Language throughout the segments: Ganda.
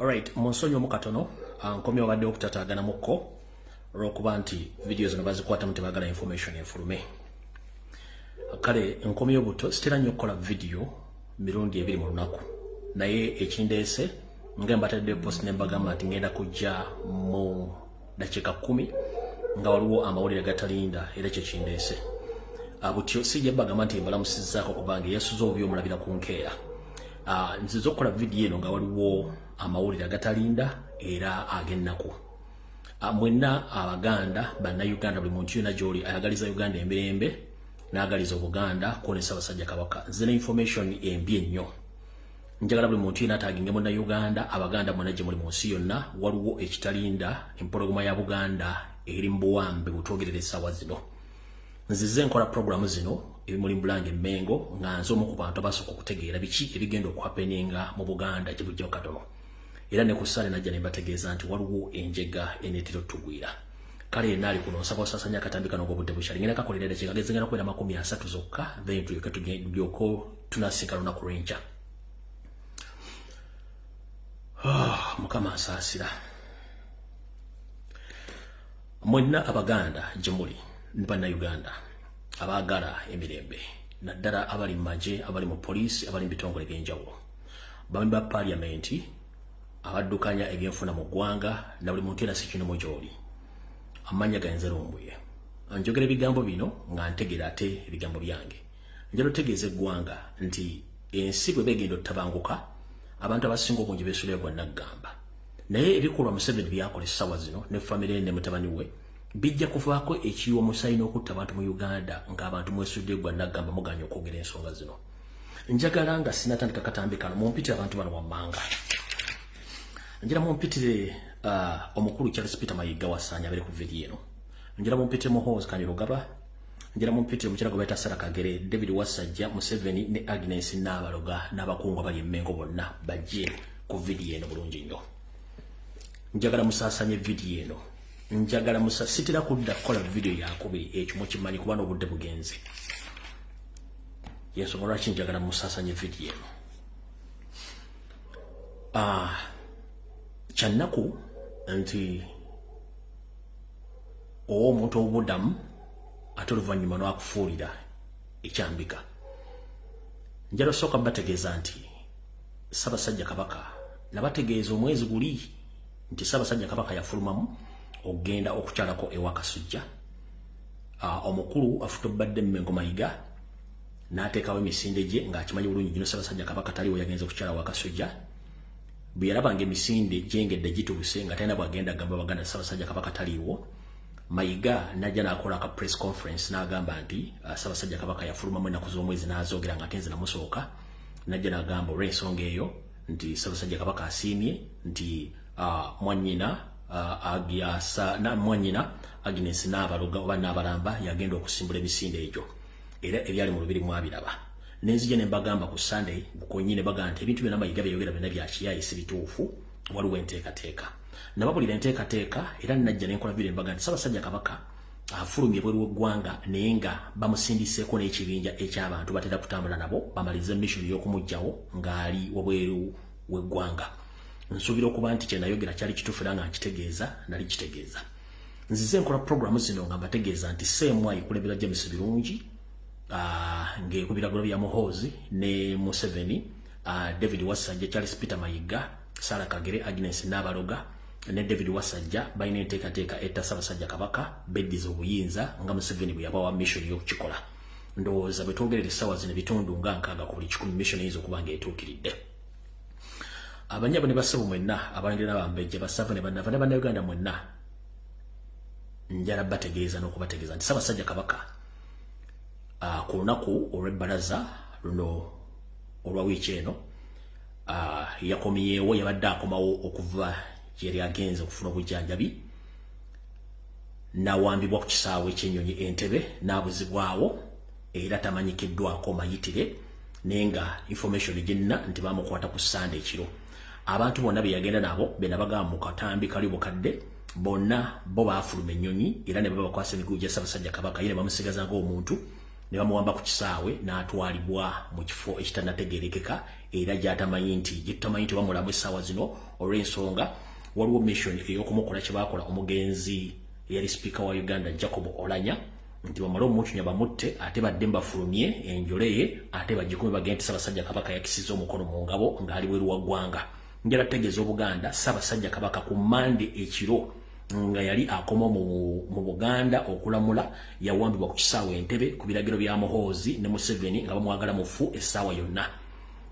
Alright, monsonyo mukatono, nkomye obadde okutatagana mukko olw'okuba nti videos zino bazikwata mu tebagala information enfulume. Kale nkomye obuto sitera nnyo okukola video mirundi 2 mu lunaku. Naye ekindeese nga mbatadde post ne mbagamba nti ngenda kujja mu dakiika 10 nga waliwo amawulire gatalinda era kye kindeese. Butyo sijja bagamba nti mbalamusizzaako kubanga yasuza obubi omulabira ku nkeera. Nziza okukola video eno nga waliwo amawulire agatalinda era ag'ennaku. Mwenna Abaganda bannayuganda buli muntu yonna gy'oli ayagaliza Uganda emirembe n'agaliza Obuganda kuwona Ssaabasajja Kabaka. Zino information embi ennyo. Njagala buli muntu yonna ataginge munnayuganda, Abaganda mwonna gye muli mu nsi yonna waliwo ekitalinda empologoma ya Buganda eri mu buwambe butwogerera essaawa zino. Nzize nkola programu zino ebimuli mu Bulange Mmengo nga nze omu ku bantu abasooka okutegeera biki ebigenda okuhapeninga mu Buganda gye bujjawo katono. Era ne ku ssale najja ne mbategeeza nti waliwo enjega eneetera ottugwira. Kale naali kuno nsaba osasanya akatambi kano ng'obudde bukyali. Ngenda kakolera eddakiika gezengera kwera 30 zokka then tulyoko tunasika lunaku lw'enkya. Mukama asaasira. Mwenna Abaganda gye muli ne bannayuganda abaagala emirembe naddala abali mu magye, abali mu poliisi, abali mu bitongole by'enjawulo, bambi ba paliamenti, abaddukanya ebyenfuna mu ggwanga na buli muntu yenna sikinomo gy'oli. Amannya ganze lumbuye. Njogera ebigambo bino nga ntegeera ate ebigambo byange. Njala otegeeza eggwanga nti ensi bwe begenda ottabanguka abantu abasinga obungi beesuulira gwa Naggamba. Naye ebikolwa Museveni byakola essaawa zino ne famire ne mutabani we bijja kuvaako ekiyiwa Musayi n'okutta abantu mu Uganda ng'abantu mwesudde gwa Naggamba muganya okwogera ensonga zino. Njagala nga sinatandika katambi kano mumpitire abantu bano wammanga. Njira mumpitire omukulu Charles Peter Mayiga Wassanya abere ku video eno. Njira mumpitire Muhoozi Kanyirugaba. Njira mumpitire omukyala gwe bayita Sarah Kagere, David Wassajja, Museveni ne Agnes Nabaloga n'abakungu abali Mmengo bonna bajje ku video eno bulungi nnyo. Njagala musaasanye video eno. Njagala musasitira kudda kukola video yakubiri ekyo mukimanyi kuba n'obudde bugenze. Yensonga lwaki njagala musaasanye video eno. Kyannaku nti omuntu ow'obuddamu ate oluvannyuma n'akufuulira ekyambika. Njala osooka bategeeza nti Ssaabasajja Kabaka nabategeeza omwezi guli nti Ssaabasajja Kabaka yafulumamu ogenda okukyalako ewa Kasujja. Omukulu afutobadde Mmengo Mayiga n'ateekawo emisinde gye ng'akimanyi bulungi gino Ssaabasajja Kabaka taliwo yagenze okukyala wa Kasujja. Bwe yalabanga emisinde gyengedde gituuse nga talina bwagenda agamba Abaganda Ssaabasajja Kabaka taliiwo, Mayiga najja n'akola aka press conference n'agamba nti Ssaabasajja Kabaka yafulumamu ennaku z'omwezi n'azoogera nga ate nze namusooka. Najja n'agamba olw'ensonga eyo nti Ssaabasajja Kabaka asiimye nti mwanyina Agnes Nabaloga oba Nabalamba yagenda okusimbula emisinde egyo era ebyali mu lubiri mwabiraba. Nenzija ne mbagamba ku Sunday bukonyine bagamba nti ebintu byonna Mayiga byayogera byonna bya kiyayi si bituufu, waliwo enteekateeka. Nababulira enteekateeka era najja ne nkola video mbagamba nti Ssaabasajja Kabaka afulumye bweru w'eggwanga naye nga bamusindiseeko n'ekibinja eky'abantu batera kutambula nabo bamalize mission y'okumuggyawo ng'ali wabweru w'eggwanga. Nsuubira okuba nti kye nayogera kyali kituufu era nga nkitegeeza nali kitegeeza. Nzize nkola programu zino nga mbategeeza nti Ssemwai kulembera James Birungi ng'ekubira golo bya Muhoozi ne Museveni, David Wassajja, Charles Peter Mayiga, Sarah Kagere, Agnes Nabaloga ne David Wassajja balina enteekateeka etta Ssaabasajja Kabaka beddiza obuyinza nga Museveni bwe yabawa mission y'okukikola. Ndowooza bwe twogerera essaawa zino bitundu nga 6 ku buli 10 mission eyinza okuba ng'etuukiridde. Abanyabo ne bassebo mwenna abalengera n'abambejja basava ne bannava ne bannayuganda mwenna njala bategeeza n'okubategeeza nti Ssaabasajja Kabaka ku lunaku olw'ebbalaza luno olwa wiiki eno yakomyewo yabadde akomawo okuva gyeri agenze okufuna obujjanjabi n'awambibwa ku kisaawe ekyennyonyi Entebbe n'abuzibwawo era tamanyikiddwako mayitire naye nga information gyenna nti bamukwata ku Sunday ekiro. Abantu bonna be yagenda nabo be nabagamba mu katambi kali bukadde bonna bo baafuluma ennyonyi era ne babakwasa emigugu gya Ssaabasajja Kabaka ye ne bamusigaza ng'omuntu ne bamuwamba ku kisaawe n'atwalibwa mu kifo ekitanategeerekeka era gyatamanyi nti bamulamu essaawa zino olw'ensonga waliwo mission ey'okumukola kye baakola omugenzi eyali sipiika wa Uganda Jacob Olanya nti bamale omutunya bamutte ate badde mbafulumye enjole ye ate bagikume bagende Ssaabasajja Kabaka yakisiza omukono mu ngabo ng'ali bweru wa ggwanga. Njala tegeeza Obuganda Ssaabasajja Kabaka ku Mande ekiro nga yali akoma mu Buganda okulamula yawambibwa ku kisaawe Entebbe ku biragiro bya Muhoozi ne Museveni nga bamwagala mufu essaawa yonna.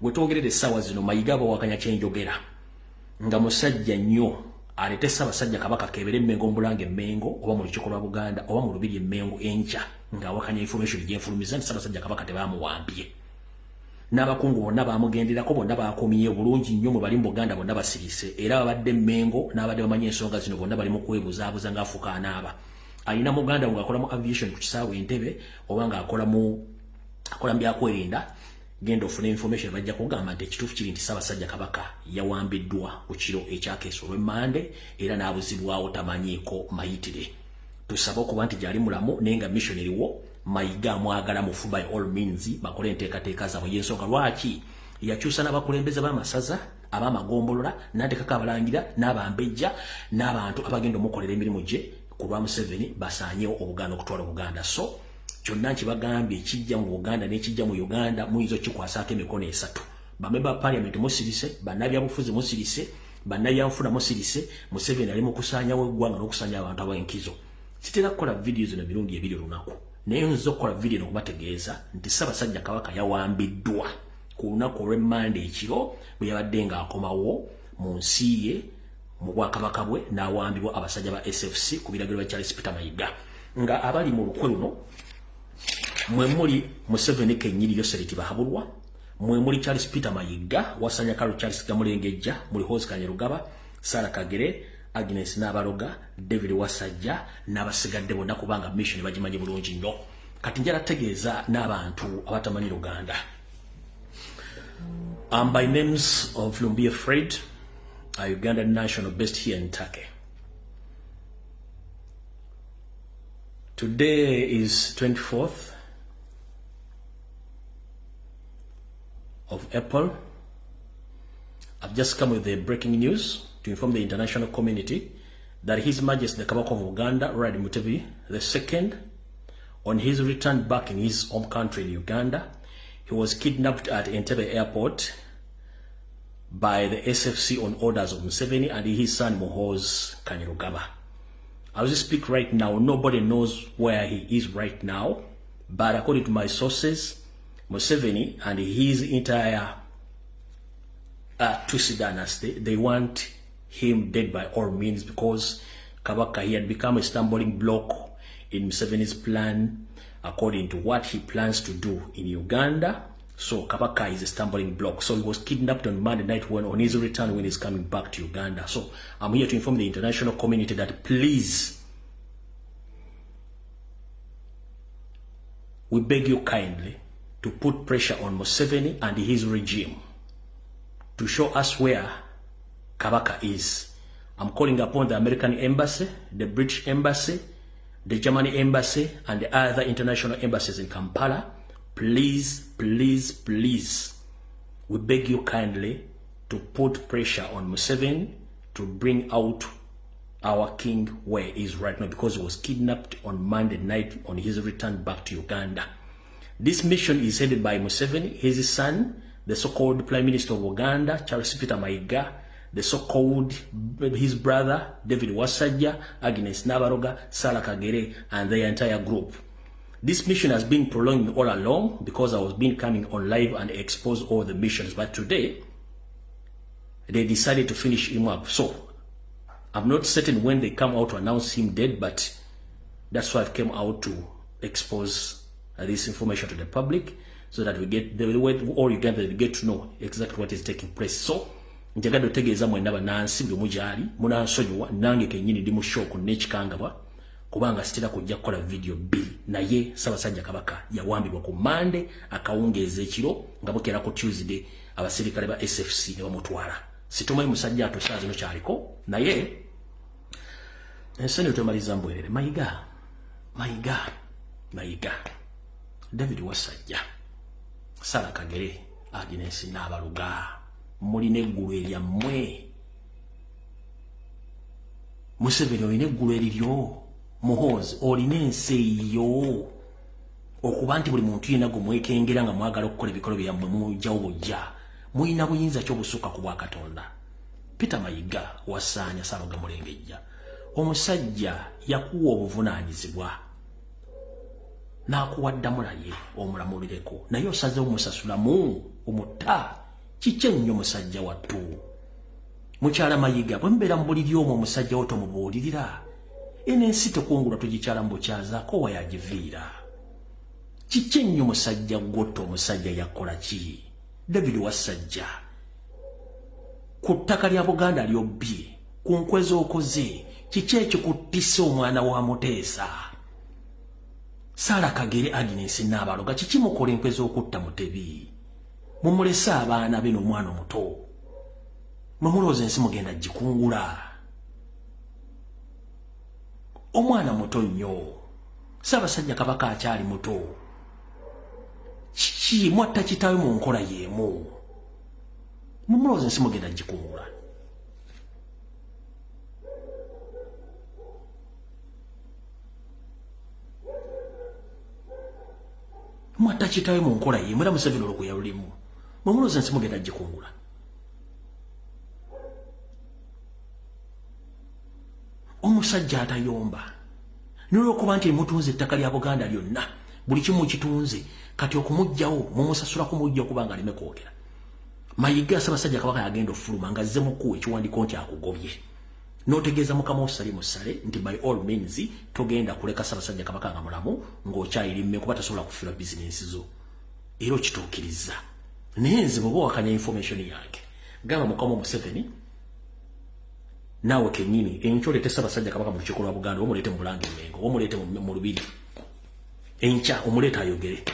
Bwe twogerera essaawa zino Mayiga abawakanya kyenjogera nga musajja nnyo alete Ssaabasajja Kabaka kebere Mmengo Mbulange Mmengo oba mu lukiiko lwa Buganda oba mu Lubiri Mmengo enkya ng'awakanya information gy'enfulumiza nti Ssaabasajja Kabaka tebamuwambye. N'abakungu bonna baamugenderako bonna baakomye bulungi nnyo mu bali mu Buganda bonna basirise era babadde Mmengo n'abadde bamanyi ensonga zino bonna bali mu kwebuzaabuza ng'afuuka anaaba. Alina Muganda ng'akola mu aviation ku kisaawe Entebbe oba ng'akola mu byakwerinda genda ofuna information bajja kugamba nti ekituufu kiri nti Ssaabasajja Kabaka yawambiddwa ku kiro ekyakeesa olw'emmande era n'abuzibwawo tamanyiiko mayitire. Tusaba okuba nti gyali mulamu naye nga mission eriwo Mayiga amwagala mufu by all means bakole enteekateeka zaabwe y'ensonga lwaki yakyusa n'abakulembeze b'amasaza ab'amagombolola n'ateekako abalangira n'abambejja n'abantu abagenda omukolera emirimu gye ku lwa Museveni basaanyewo Obuganda okutwala Obuganda. So kyonna nkibagambye ekijja mu Buganda n'ekijja mu Uganda muyinza okikwasaako emikono esatu. Bamemba ba Parliament musirise, bannabyabufuzi musirise, bannabyanfuna musirise, Museveni ali mu kusaanyawo eggwanga n'okusaanya abantu ab'enkizo. Sitera kukola video zino mirundi ebiri olunaku naye nzo okukola video n'okubategeeza nti Ssaabasajja Kabaka yawambiddwa ku lunaku olw'emmande ekiro bwe yabadde ng'akomawo mu nsi ye mu bwakabaka bwe n'awambibwa abasajja ba SFC ku biragiro bya Charles Peter Mayiga nga abali mu lukwe luno mwe muli Museveni kennyini Yosereti Bahabulwa, mwe muli Charles Peter Mayiga, Wasanya Kalu Charles Gamulengejja, muli Hose Kanyerugaba, Sarah Kagere, Agnes Nabaloga, David Wasajja n'abasigadde bonna kubanga mission bagimanyi bulungi nnyo. Kati njala tegeeza n'abantu abatamanyi Luganda. By names of Lumbi Fred, a Ugandan national based here in Turkey. Today is 24th of April. I've just come with the breaking news to inform the international community that His Majesty the Kabaka of Uganda, Yoweri Museveni II, on his return back in his home country in Uganda, he was kidnapped at Entebbe Airport by the SFC on orders of Museveni and his son Muhoozi Kainerugaba. As we speak right now, nobody knows where he is right now, but according to my sources, Museveni and his entire Tutsi dynasty, they want him dead by all means because Kabaka, he had become a stumbling block in Museveni's plan according to what he plans to do in Uganda. So Kabaka is a stumbling block. So he was kidnapped on Monday night when on his return when he's coming back to Uganda. So I'm here to inform the international community that please, we beg you kindly to put pressure on Museveni and his regime to show us where Kabaka is. I'm calling upon the American Embassy, the British Embassy, the Germany Embassy, and the other international embassies in Kampala. Please, please, please, we beg you kindly to put pressure on Museveni to bring out our king where he is right now because he was kidnapped on Monday night on his return back to Uganda. This mission is headed by Museveni, his son, the so-called Prime Minister of Uganda, Charles Peter Mayiga, the so-called his brother, David Wasajja, Agnes Nabaloga, Sarah Kagere, and their entire group. This mission has been prolonged all along because I was been coming on live and expose all the missions. But today, they decided to finish him up. So, I'm not certain when they come out to announce him dead, but that's why I came out to expose this information to the public so that we get, all Ugandans get to know exactly what is taking place. So, njagala otegeeza mwenna bannansi buli mujali munansonyiwa nange kennyini ndi mu shock n'ekikangabwa kubanga sitera kujja kukola video bbiri naye Ssaabasajja Kabaka yawambibwa ku Monday akawungeeza ekiro nga bukeera ku Tuesday abasirikale ba SFC ne bamutwala. Situmanyi musajja ato saa zino kyaliko naye ensonyi tumaliza mbwerere. Mayiga David Wasajja Sara Kagere Agnes Nabaluga muline eggulu eryammwe Museveni olina eggulu eriryo Muhoozi olina ensi eyo okuba nti buli muntu yena gumwekengera nga mwagala okukola ebikolo byammwe mujjawo bujja muyina buyinza ky'obusukka ku bwa Katonda. Peter Mayiga wasaanya Saaluga Mulengejja omusajja yakuwa obuvunaanyizibwa n'akuwaddamu naye omulamulireko naye osazeewo musasulamu omutta kiki ennyo musajja wattu. Mukyala Mayiga bwe mubeera mu buliri omwo omusajja wo tomubuulirira eno ensi tekungulwa tugikyala mu bukyazaako wa yagiviira. Kiki ennyo musajja gwoto omusajja yakola ki? David Wasajja ku ttaka lya Buganda lyobbye ku nkwezi okoze kiki ekikuttise omwana wa Muteesa? Sara Kagere Agnes Nabaluga kiki mukola enkwezi okutta Mutebi? Mumulese abaana be n'omwana omuto mumulooza ensi mugenda gikungula. Omwana muto nnyo Ssaabasajja Kabaka akyali muto. Kiki mwatta kitaawe mu nkola y'emu mumulooza ensi mugenda gikungula. Mwatta kitaawe mu nkola y'emu era Museveni olwo gwe yalulimu mumulooza ensi mugenda gikungula. Omusajja atayomba n'olwokuba nti mutunze ettaka lya Buganda lyonna buli kimu kitunze kati okumugjawo mumusasula kumujja okuba nga aleme kwogera. Mayiga Ssaabasajja Kabaka yagenda ofuluma nga azze mukuwa ekiwandiiko nti akugobye n'otegeeza mukama osale musale nti by all means togenda kuleka Ssaabasajja Kabaka nga mulamu ng'okyayirimme kuba tasobola kufiirwa bizinensi zo era okituukiriza. Naye nze bw'oba wakanya information yange gamba mukama Museveni naawe kennyini enkya oleete Ssaabasajja Kabaka mu lukiiko lwa Buganda omuleete mu Bulange Mmengo omuleete mu Lubiri enkya omuleete ayogere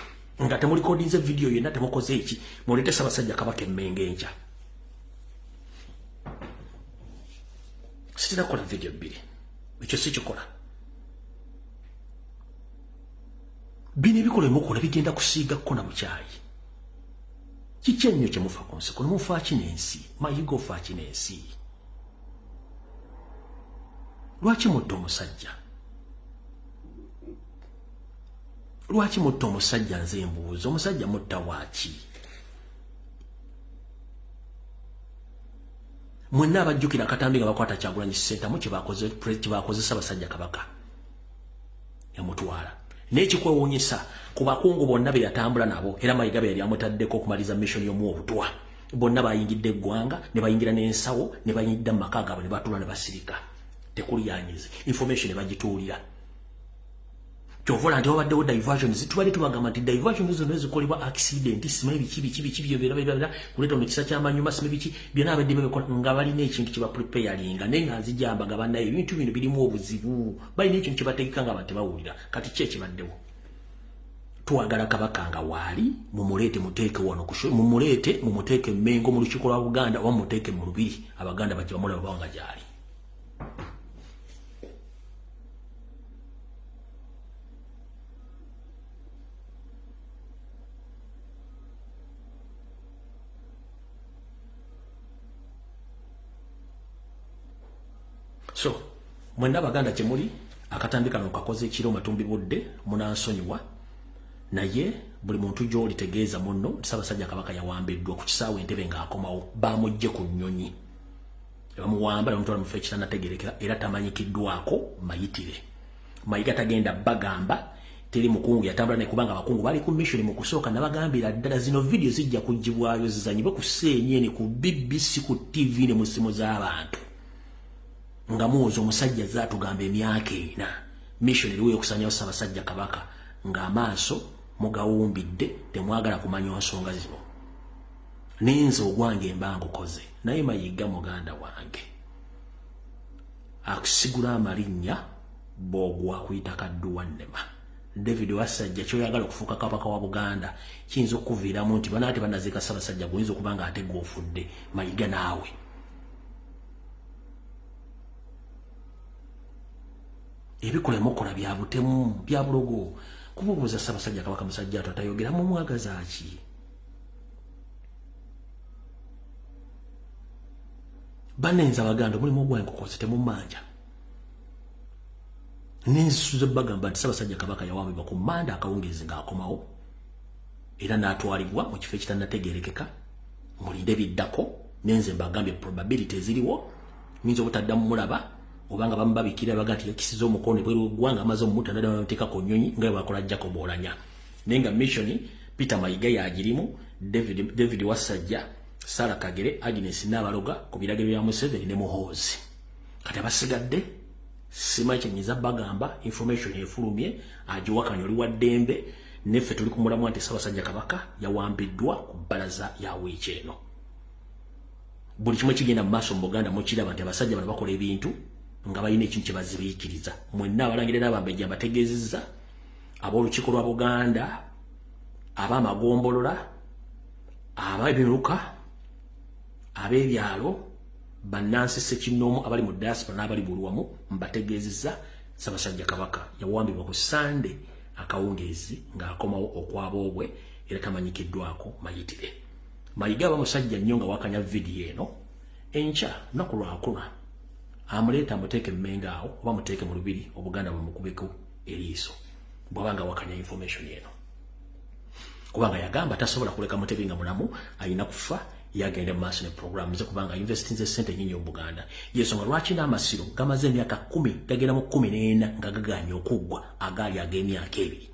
nga temulikodinze video yonna temukoze eki muleete Ssaabasajja Kabaka Mmengo enkya. Sitera kukola video bbiri ekyo si kikola. Bino ebikola emukola bigenda kusiigako na bukyayi. Kiki ennyo kye mufa ku nsi kuno mufa kinensi Mayiga ofa kinensi. Lwaki mutta omusajja? Lwaki mutta omusajja nze mbuuza omusajja mutta waaki? Mwenna abajjukira akatambi nga bakwata Kyagulanyi Ssentamu kye baakoze Ssaabasajja Kabaka yamutwala. N'ekikwewuunyisa ku bakungu bonna be yatambula nabo era Mayiga be yali amutaddeko okumaliza mission y'omu obutwa bonna bayingidde eggwanga ne bayingira n'ensawo ne bayingidde mu maka gaabwe ne batuula ne basirika. Tekuli yanyize information ebagituulira kyovola nti wabaddewo diversions tubadde tubagamba nti diversions zino ezikolebwa accident simanyi biki byobera kuleeta mu kisa ky'amanyuma simanyi biki byonna abadde babikola nga balina ekintu kye bapreparinga naye nga nzijamba nga bannaye ebintu bino birimu obuzibu balina ekintu kye bategeka nga abantu tebawulira kati ki ekibaddewo. Twagala Kabaka nga waali mumuleete muteeke wano mumuleete mumuteeke Mmengo mu lukiiko lwa Buganda oba mumuteeke mu Lubiri Abaganda bajja bamulaba bawanga gyali. So, mwenna Abaganda kye muli akatambi kano kakoze ekiro matumbi budde munansonyiwa naye buli muntu gy'oli tegeeza munno Ssaabasajja Kabaka yawambiddwa ku kisaawe Entebbe ng'akomawo baamugye ku nnyonyi bamuwamba ne bamutwala mu kifo ekitanategerekera era tamanyikiddwako mayitire. Mayiga tagenda bagamba teri mukungu yatambula ne kubanga abakungu bali ku mission mu kusooka nabagambira ddala zino video zijja kugibwayo zizanyibwe ku CNN ku BBC ku TV ne mu simu z'abantu. Nga muwoza omusajja zaatugamba emyaka ena mission eriwo y'okusanyawo Ssaabasajja Kabaka ng'amaaso mugawumbidde temwagala kumanya nsonga zino. Nenze ogwange mba ngukoze naye Mayiga muganda wange akusigula amalinnya bw'ogwa kuyita kaddu wannema. David Wasajja kyoyagala okufuuka Kabaka wa Buganda kiyinza okukuviiramu nti banaate banaziika Ssaabasajja guyinza okuba nga ate gw'ofudde Mayiga naawe. Ebikola emukola bya butemu bya bulogo kubuuza Ssaabasajja Kabaka musajja atyo atayogera mu mwagaza ki banenza Abaganda mulimu ogwange kukoze temumanja n'ensuze bagamba nti Ssaabasajja Kabaka yawambibwa ku Manda akawungeezi ng'akomawo era n'atwalibwa mu kifo ekitannategeerekeka mulinde biddako nenze mbagambye probability eziriwo minzo obutaddamu mulaba obanga bamubabikira baga nti yakisiza omukono bweru gwanga amaze omuta ndada bamuteeka ku nnyonyi nga bakola Jacob Olanya nenga mission Peter Mayiga yagirimu David Wasajja Sara Kagere Agnes Nabaloga ku biragiro bya Museveni ne Muhoozi kati abasigadde sima chenyiza bagamba information efulumye ajiwakanya oli wa Dembe neffe tuli kumulamu anti Ssaabasajja Kabaka yawambiddwa ku balaza ya wiiki eno buli kimwe kigenda mu maaso mu Buganda mukiraba nti abasajja bano bakola ebintu nga balina ekintu kye bazibiikiriza mwenna abalangira n'abambejja bategeezezza ab'olukiiko lwa Buganda ab'amagombolola ab'ebiruka ab'ebyalo bannansi Ssekinnoomu abali mu diaspora n'abali bulwamu mbategeezezza Ssaabasajja Kabaka yawambibwa ku Sande akawungeezi ng'akomawo okwaboobwe era tamanyikiddwako mayitire Mayiga bamusajja nnyo nga wakanya vidiyo eno enkya lunaku lwakuna amuleeta amuteeke mmenga awo oba muteeke mu lubiri Obuganda bwemukubeko eriiso bw'abanga wakanya information eno kubanga yagamba tasobola kuleka Mutebi nga mulamu alina kufa yagende mu maaso ne programu ze kubanga investinze ssente nnyingi mu Buganda yensonga lwaki n'amasiro gamaze emyaka 10 gagenda mu 14 nga gaganya okuggwa agali ag'emyaka ebiri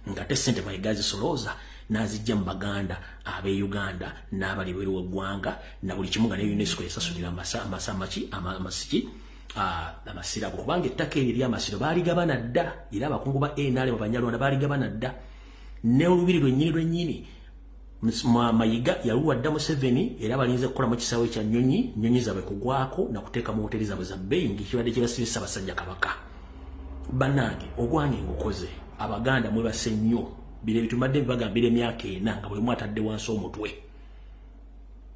nga te ssente Mayiga zisolooza n'azijja mu Baganda ab'e Uganda n'abali bweru w'eggwanga na buli kimu nga ne UNESCO esasulira amasiro ago kubanga ettaka eryo ery'amasiro baaligabana dda era abakungu ba NRM Banyarwanda baaligabana dda ne olubiri lwennyini Mayiga yaluwadda Museveni era balinze kukola mu kisaawe kya nnyonyi zaabwe kugwako na kuteeka mu hoteli zaabwe za bbeeyi ng'ekibadde kibasibye Ssaabasajja Kabaka bannange ogwange ngukoze Abaganda mwebase nnyo bire bitumadde bibagambira emyaka 4 nga bwe mwatadde wansi omutwe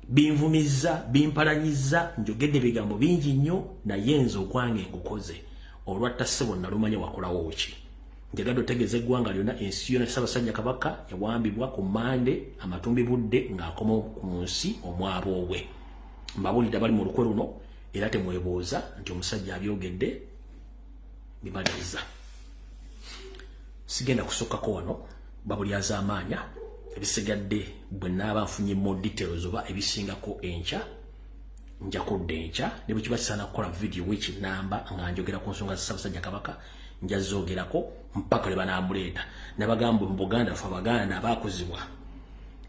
binvumiza bimpalanyiza njogedde bigambo bingi nnyo naye nze ogwange ngukoze olwatta ssebo nalumanya wakolawo ki njagala otegeeza eggwanga lyonna ensi yonna Ssaabasajja Kabaka yawambibwa ku Mande amatumbi budde ng'akoma ku nsi omwaboobwe mbabulidde abali mu lukwe luno era temwebooza nti omusajja abyogedde bimaliriza sigenda kusokkako wano babulyaza amaanya ebisigadde bwe naaba nfunye mu details oba ebisingako enkya nja kudda enkya ne bwe kiba kisaana kukola video wiiki namba nga njogera ku nsonga za Ssaabasajja Kabaka nja zoogerako mpaka lwe banaamuleeta nabagamba mu Buganda ffe Abaganda abaakuzibwa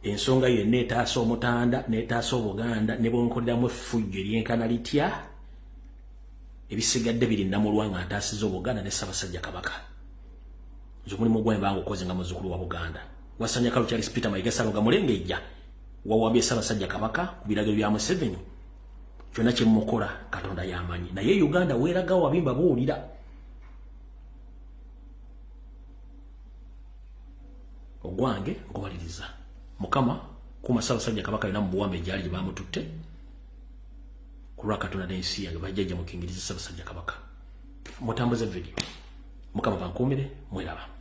ensonga yo neetaasa Omutanda neetaasa Obuganda ne bwonkoleramu effujjo eryenkana litya ebisigadde biri Namulwa nga ntaasiza Obuganda ne Ssaabasajja Kabaka nze omulimu gwange bangukoze nga muzzukulu wa Buganda wasanya Kalu Charles Peter Mayiga Ssalonga Mulengejja wawambye Ssaabasajja Kabaka ku biragiro bya Museveni kyonna kye mukola Katonda yamanyi naye Uganda weeraga wabimba buwulira ogwange ngobaliriza Mukama kuma Ssaabasajja Kabaka yona mu buwambe gyali gye bamututte ku lwa Katonda n'ensi yange bajjajja mu Kingirizi Ssaabasajja Kabaka mutambuze video Mukama bankuumire mweraba